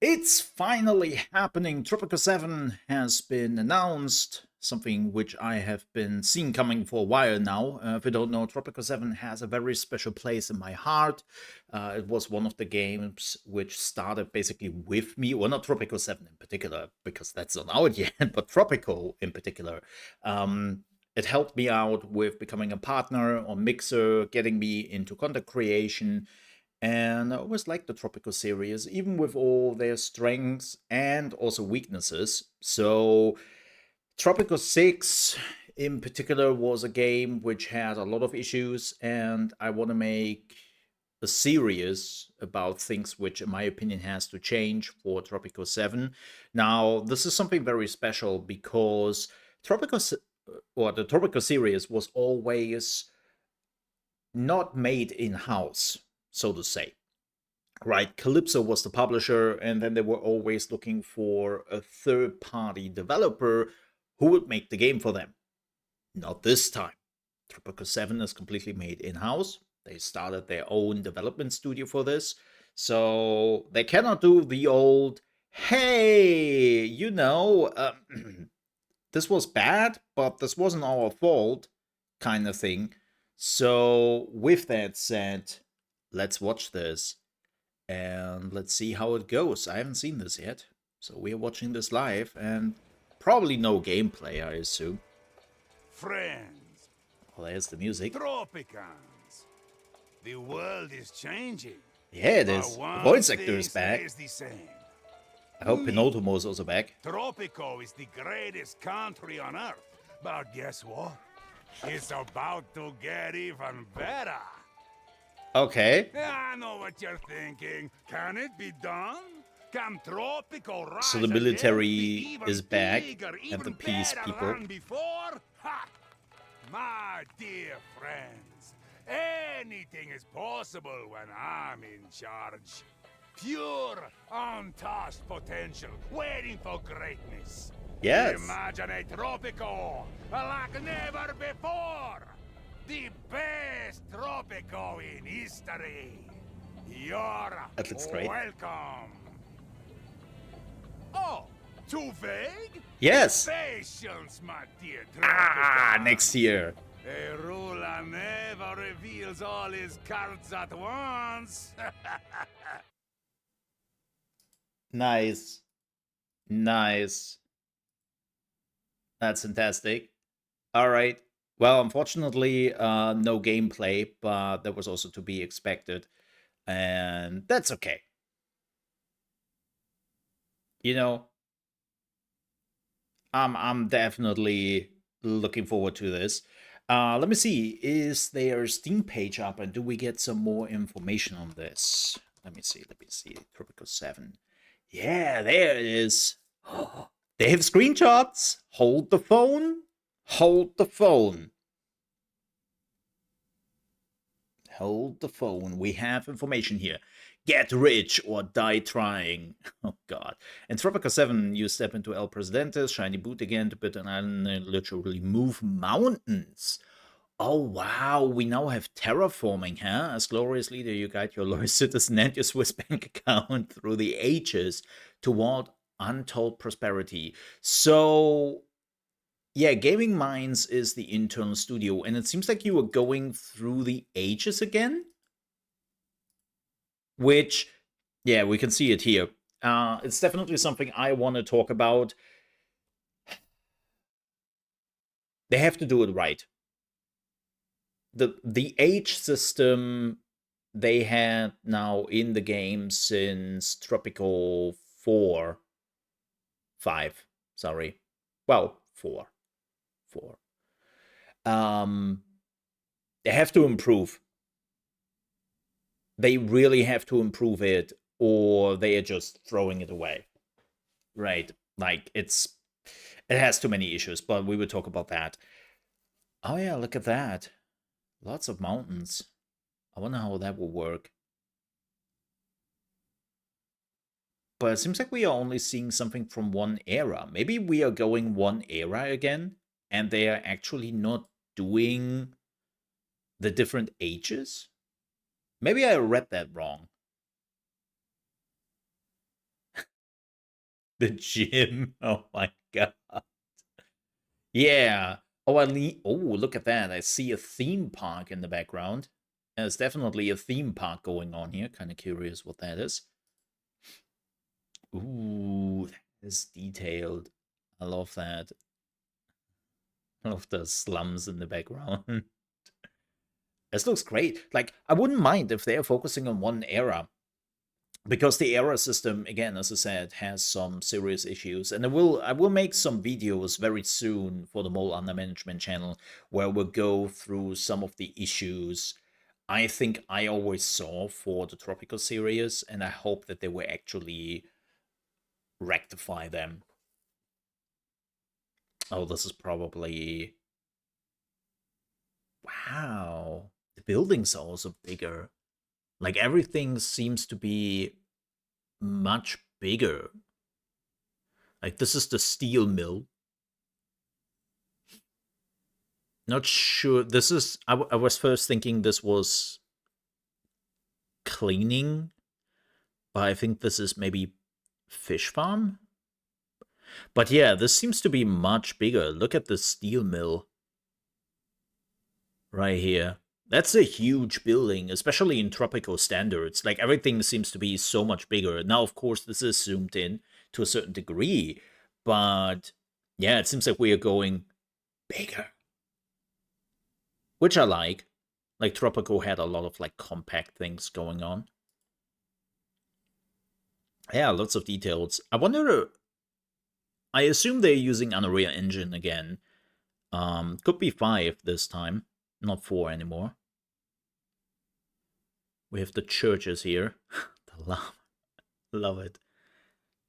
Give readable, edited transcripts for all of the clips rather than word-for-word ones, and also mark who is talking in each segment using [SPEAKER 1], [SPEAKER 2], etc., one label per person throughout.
[SPEAKER 1] It's finally happening. Tropico 7 has been announced, something which I have been seeing coming for a while now. If you don't know, Tropico 7 has a very special place in my heart. It was one of the games which started basically with me, well, not Tropico 7 in particular, because that's not out yet, but Tropico in particular. It helped me out with becoming a partner on Mixer, getting me into content creation, and I always liked the Tropical series, even with all their strengths and also weaknesses. So, Tropical 6 in particular was a game which had a lot of issues, and I want to make a series about things which, in my opinion, has to change for Tropical 7. Now, this is something very special because Tropical, or the Tropical series was always not made in house, so to say. Right, Calypso was the publisher, and then they were always looking for a third party developer who would make the game for them. Not this time. Tropico 7 is completely made in house. They started their own development studio for this. So they cannot do the old, hey, this was bad, but this wasn't our fault kind of thing. So, with that said, let's watch this and let's see how it goes. I haven't seen this yet, so we're watching this live and probably no gameplay, I assume.
[SPEAKER 2] Friends.
[SPEAKER 1] Well, there's the music.
[SPEAKER 2] Tropicans. The world is changing.
[SPEAKER 1] Yeah, it is. The voice actor is back. I hope Penultimo is also back.
[SPEAKER 2] Tropico is the greatest country on earth. But guess what? It's about to get even better.
[SPEAKER 1] Okay.
[SPEAKER 2] I know what you're thinking. Can it be done? Can Tropico rise
[SPEAKER 1] So the military
[SPEAKER 2] again,
[SPEAKER 1] is back
[SPEAKER 2] bigger,
[SPEAKER 1] and the
[SPEAKER 2] even
[SPEAKER 1] peace
[SPEAKER 2] better
[SPEAKER 1] people.
[SPEAKER 2] than before? Ha! My dear friends, anything is possible when I'm in charge. Pure, untouched potential, waiting for greatness.
[SPEAKER 1] Yes.
[SPEAKER 2] Imagine a Tropico like never before. The best Tropico in history. You're
[SPEAKER 1] That looks great.
[SPEAKER 2] welcome. Oh, too vague?
[SPEAKER 1] Yes.
[SPEAKER 2] Patience, my dear Tropico.
[SPEAKER 1] Next year.
[SPEAKER 2] A ruler never reveals all his cards at once.
[SPEAKER 1] Nice. Nice. That's fantastic. All right. Well, unfortunately, no gameplay, but that was also to be expected, and that's okay. You know, I'm definitely looking forward to this. Let me see. Is their Steam page up, and do we get some more information on this? Let me see. Let me see. Tropico 7. Yeah, there it is. They have screenshots. Hold the phone. Hold the phone. Hold the phone. We have information here. Get rich or die trying. Oh, God. In Tropico 7, you step into El Presidente's shiny boot again to build an island and literally move mountains. Oh, wow. We now have terraforming, huh? As glorious leader, you guide your loyal citizen and your Swiss bank account through the ages toward untold prosperity. So, yeah, Gaming Minds is the internal studio, and it seems like you are going through the ages again. Which, yeah, we can see it here. It's definitely something I want to talk about. They have to do it right. The age system they had now in the game since Tropico 4. 5. Sorry. Well, 4. 4. They have to improve. They really have to improve it, or they are just throwing it away. Right. Like, it has too many issues, but we will talk about that. Oh, yeah, look at that. Lots of mountains. I wonder how that will work. But it seems like we are only seeing something from one era. Maybe we are going one era again, and they are actually not doing the different ages? Maybe I read that wrong. The gym. Oh my god. Yeah. Oh, oh, look at that. I see a theme park in the background. There's definitely a theme park going on here. Kind of curious what that is. Ooh, that is detailed. I love that. I love the slums in the background. This looks great. Like, I wouldn't mind if they're focusing on one era, because the era system, again, as I said, has some serious issues. And I will make some videos very soon for the Mole Under Management channel where we'll go through some of the issues I think I always saw for the Tropico series, and I hope that they will actually rectify them. Oh, this is probably... Wow. The buildings are also bigger. Like, everything seems to be much bigger. Like, this is the steel mill. Not sure. This is... I was first thinking this was cleaning, but I think this is maybe fish farm. But yeah, this seems to be much bigger. Look at the steel mill right here. That's a huge building, especially in tropical standards. Like, everything seems to be so much bigger. Now, of course, this is zoomed in to a certain degree, but yeah, it seems like we are going bigger, which I like. Like, Tropico had a lot of like compact things going on. Yeah, lots of details. I wonder. I assume they're using Unreal Engine again. Could be 5 this time, not 4 anymore. We have the churches here. Love it.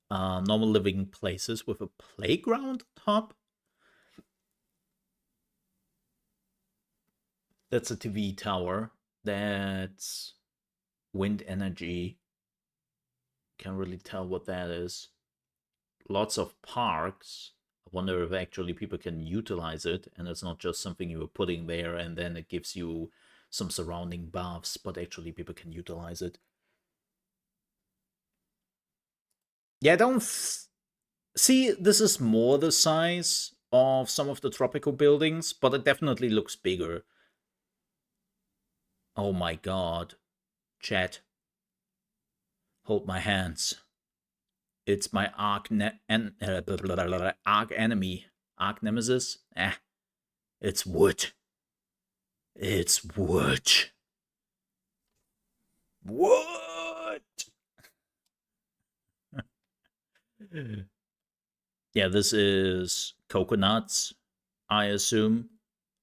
[SPEAKER 1] Normal living places with a playground on top. That's a TV tower. That's wind energy. Can't really tell what that is. Lots of parks. I wonder if actually people can utilize it, and it's not just something you were putting there and then it gives you some surrounding buffs, but actually people can utilize it. Yeah, don't see, this is more the size of some of the tropical buildings, but it definitely looks bigger. Oh my god. Chat. Hold my hands. It's my arch enemy. Arch nemesis? It's wood. It's wood. Wood! Yeah, this is coconuts, I assume.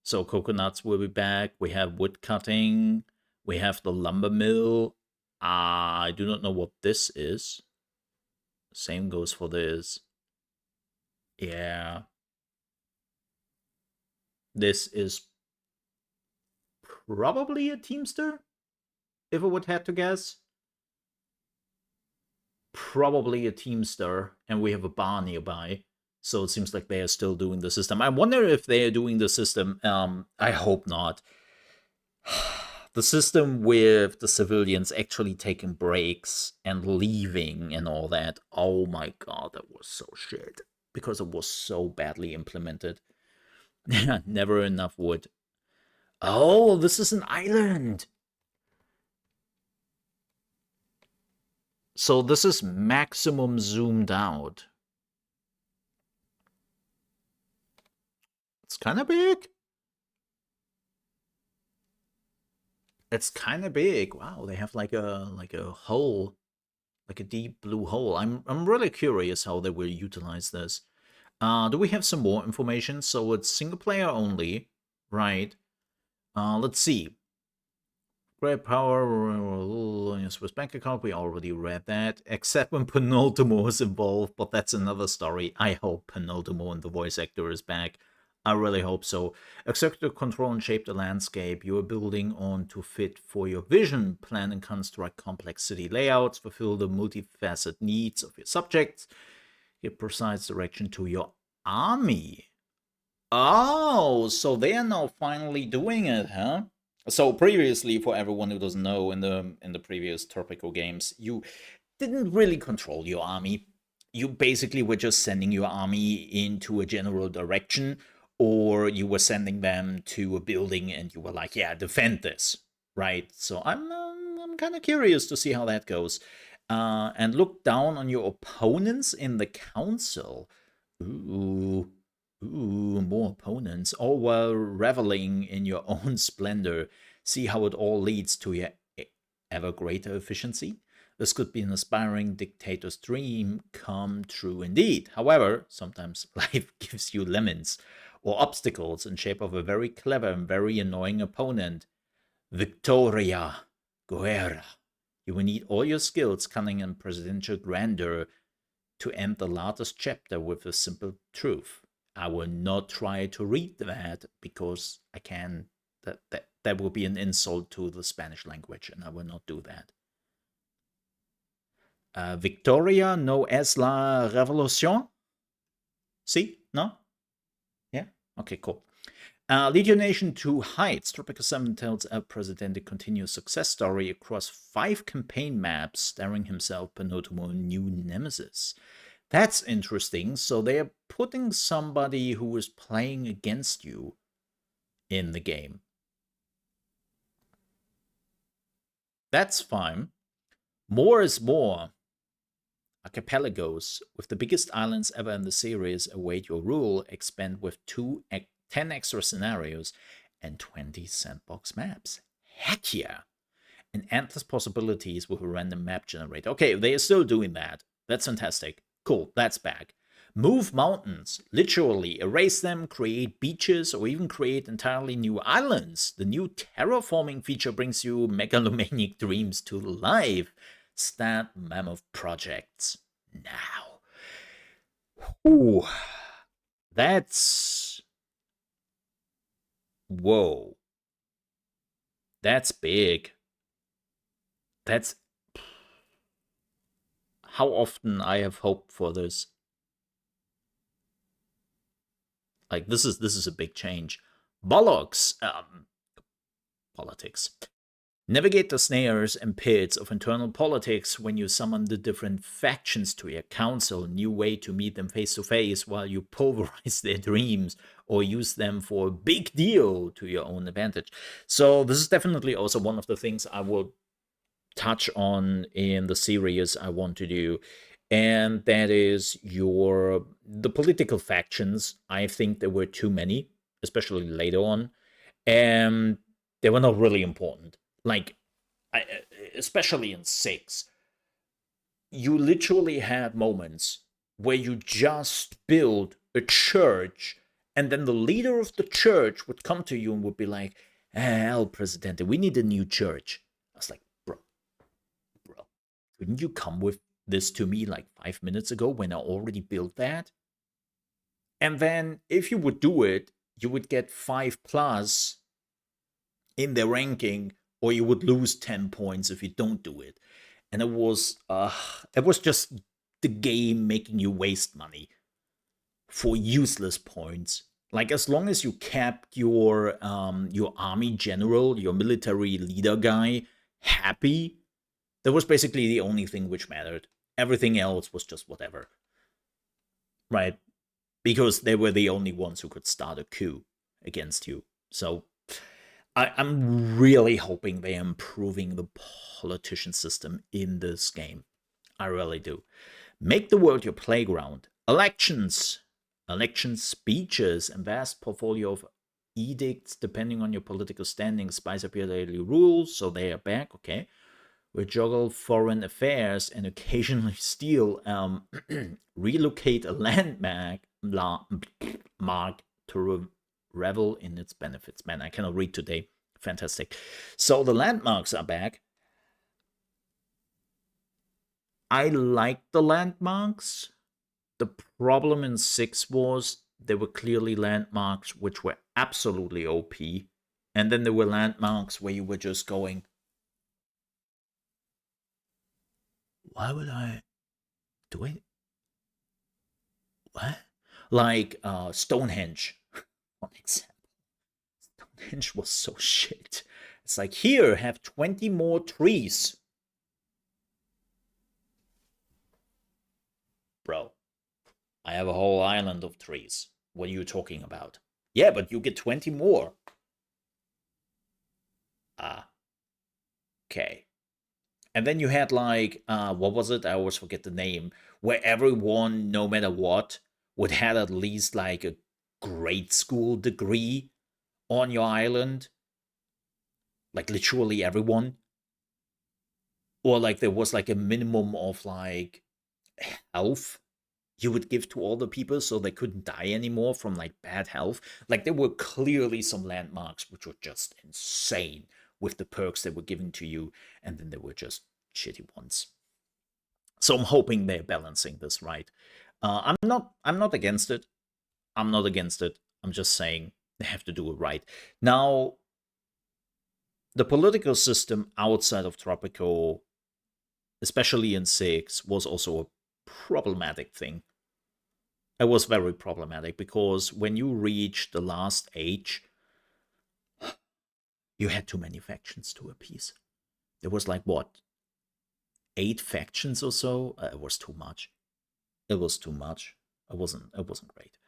[SPEAKER 1] So coconuts will be back. We have wood cutting. We have the lumber mill. I do not know what this is. Same goes for this. Yeah. This is probably a Teamster, if I would have to guess. Probably a Teamster, and we have a bar nearby. So it seems like they are still doing the system. I wonder if they are doing the system. I hope not. The system with the civilians actually taking breaks and leaving and all that. Oh my god, that was so shit. Because it was so badly implemented. Never enough wood. Oh, this is an island. So this is maximum zoomed out. It's kind of big. It's kind of big. Wow, they have like a hole, like a deep blue hole. I'm really curious how they will utilize this. Do we have some more information? So it's single player only, right? Let's see. Great power, Swiss bank account, we already read that. Except when Penultimo is involved, but that's another story. I hope Penultimo and the voice actor is back. I really hope so. Executive control and shape the landscape you are building on to fit for your vision. Plan and construct complex city layouts. Fulfill the multifaceted needs of your subjects. Give precise direction to your army. Oh, so they are now finally doing it, huh? So previously, for everyone who doesn't know, in the previous Tropico games, you didn't really control your army. you basically were just sending your army into a general direction, or you were sending them to a building and you were like, yeah, defend this, right? So I'm kind of curious to see how that goes. And look down on your opponents in the council. Ooh, more opponents, all while reveling in your own splendor. See how it all leads to your ever greater efficiency. This could be an aspiring dictator's dream come true indeed. However, sometimes life gives you lemons or obstacles in shape of a very clever and very annoying opponent. Victoria Guerra. You will need all your skills, cunning, and presidential grandeur to end the latest chapter with a simple truth. I will not try to read that because I can. That will be an insult to the Spanish language, and I will not do that. Victoria no es la revolución? See? No? Yeah? Okay, cool. Lead your nation to heights. Tropico 7 tells El Presidente continuous success story across 5 campaign maps, starring himself penultimo new nemesis. That's interesting. So they're putting somebody who is playing against you in the game. That's fine. More is more. Archipelagos, with the biggest islands ever in the series, await your rule, expand with 10 extra scenarios and 20 sandbox maps. Heck yeah! And endless possibilities with a random map generator. Okay, they are still doing that. That's fantastic. Cool, that's back. Move mountains, literally erase them, create beaches, or even create entirely new islands. The new terraforming feature brings you megalomaniac dreams to life. Start mammoth projects now. Ooh, that's... Whoa. That's big. That's... How often I have hoped for this. Like, this is a big change. Bollocks. Politics. Navigate the snares and pits of internal politics when you summon the different factions to your council. New way to meet them face to face while you pulverize their dreams or use them for a big deal to your own advantage. So this is definitely also one of the things I will touch on in the series I want to do. And that is the political factions. I think there were too many, especially later on. And they were not really important. Like, especially in 6, you literally had moments where you just build a church, and then the leader of the church would come to you and would be like, El Presidente, we need a new church. I was like, bro, couldn't you come with this to me like 5 minutes ago when I already built that? And then if you would do it, you would get 5+ in the ranking, or you would lose 10 points if you don't do it. And it was just the game making you waste money for useless points. Like, as long as you kept your army general, your military leader guy happy, that was basically the only thing which mattered. Everything else was just whatever. Right? Because they were the only ones who could start a coup against you. So I'm really hoping they're improving the politician system in this game. I really do. Make the world your playground. Elections, speeches, and vast portfolio of edicts depending on your political standing spice up your daily rules, so they are back, okay. We juggle foreign affairs and occasionally steal, relocate a landmark to revel in its benefits. Man, I cannot read today. Fantastic. So the landmarks are back. I like the landmarks. The problem in 6 was there were clearly landmarks which were absolutely OP. And then there were landmarks where you were just going, why would I do it? What? Like Stonehenge, for example. Stonehenge was so shit. It's like, here, have 20 more trees. Bro, I have a whole island of trees. What are you talking about? Yeah, but you get 20 more. Ah, okay. And then you had like, what was it? I always forget the name. Where everyone, no matter what, would have at least like a grade school degree on your island. Like literally everyone. Or like there was like a minimum of like health you would give to all the people so they couldn't die anymore from like bad health. Like there were clearly some landmarks which were just insane with the perks they were giving to you, and then there were just shitty ones. So I'm hoping they're balancing this right. I'm not against it. I'm not against it. I'm just saying they have to do it right. Now, the political system outside of Tropico, especially in 6, was also a problematic thing. It was very problematic because when you reach the last age, you had too many factions to appease. There was like what, 8 factions or so? It was too much. It was too much. It wasn't great.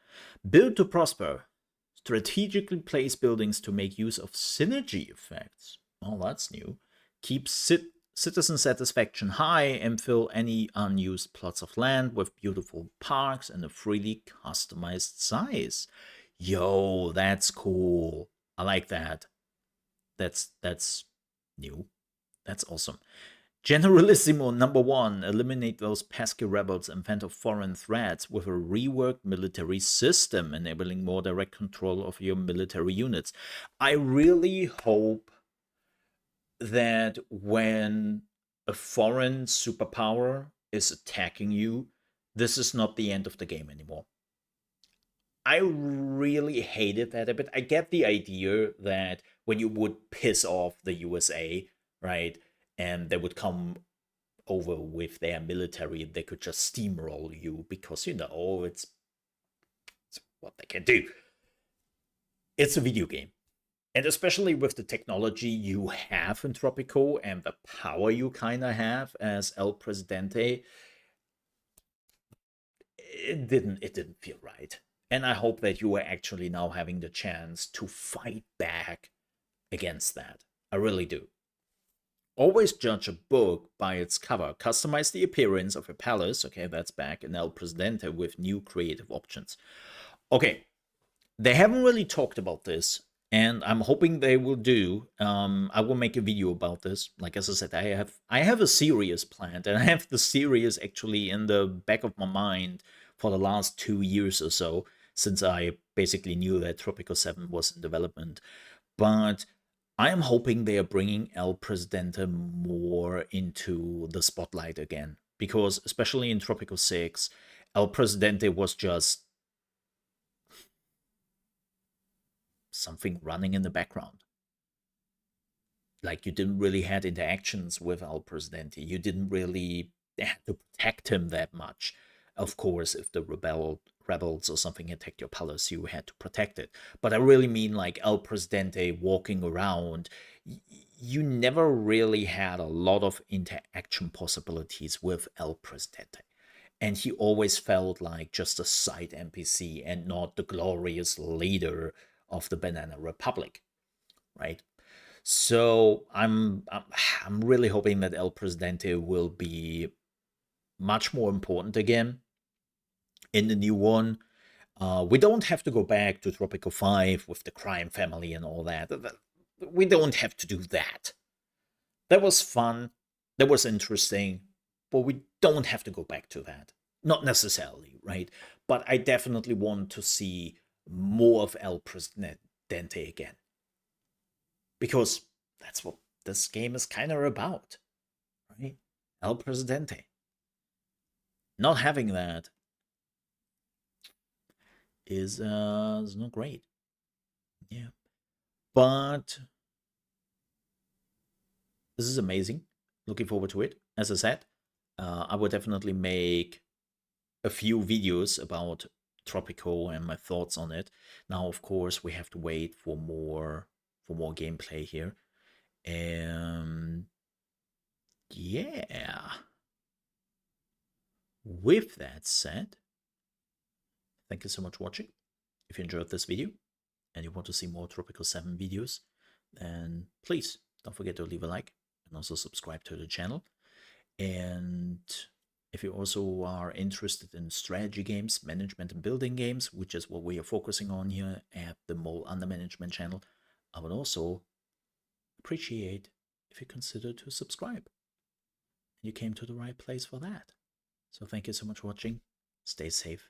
[SPEAKER 1] Build to prosper. Strategically place buildings to make use of synergy effects. Oh, that's new. Keep citizen satisfaction high and fill any unused plots of land with beautiful parks and a freely customized size. Yo, that's cool. I like that. That's new. That's awesome. Generalissimo number 1, eliminate those pesky rebels and fend off foreign threats with a reworked military system, enabling more direct control of your military units. I really hope that when a foreign superpower is attacking you, this is not the end of the game anymore. I really hated that a bit. I get the idea that when you would piss off the USA, right, and they would come over with their military, they could just steamroll you because, it's what they can do. It's a video game. And especially with the technology you have in Tropico and the power you kind of have as El Presidente, it didn't feel right. And I hope that you are actually now having the chance to fight back against that. I really do. Always judge a book by its cover. Customize the appearance of a palace. Okay, that's back. And El Presidente with new creative options. Okay, they haven't really talked about this, and I'm hoping they will do. I will make a video about this. Like as I said, I have a series planned, and I have the series actually in the back of my mind for the last 2 years or so, since I basically knew that Tropico 7 was in development. But I am hoping they are bringing El Presidente more into the spotlight again, because especially in Tropico 6, El Presidente was just something running in the background. Like you didn't really had interactions with El Presidente. You didn't really have to protect him that much. Of course, if the rebels or something attacked your palace, you had to protect it. But I really mean like El Presidente walking around. You never really had a lot of interaction possibilities with El Presidente. And he always felt like just a side NPC and not the glorious leader of the Banana Republic, right? So I'm really hoping that El Presidente will be much more important again in the new one. We don't have to go back to Tropico 5 with the crime family and all that. We don't have to do that. That was fun. That was interesting. But we don't have to go back to that. Not necessarily, right? But I definitely want to see more of El Presidente again. Because that's what this game is kind of about, right? El Presidente. Not having that is not great. Yeah. But this is amazing. Looking forward to it. As I said, I will definitely make a few videos about Tropico and my thoughts on it. Now, of course, we have to wait for more gameplay here. And yeah. with that said, thank you so much for watching. If you enjoyed this video and you want to see more Tropico 7 videos, then please don't forget to leave a like and also subscribe to the channel. And if you also are interested in strategy games, management and building games, which is what we are focusing on here at the Mole Under Management channel, I would also appreciate if you consider to subscribe. You came to the right place for that. So thank you so much for watching. Stay safe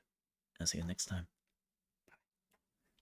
[SPEAKER 1] and see you next time.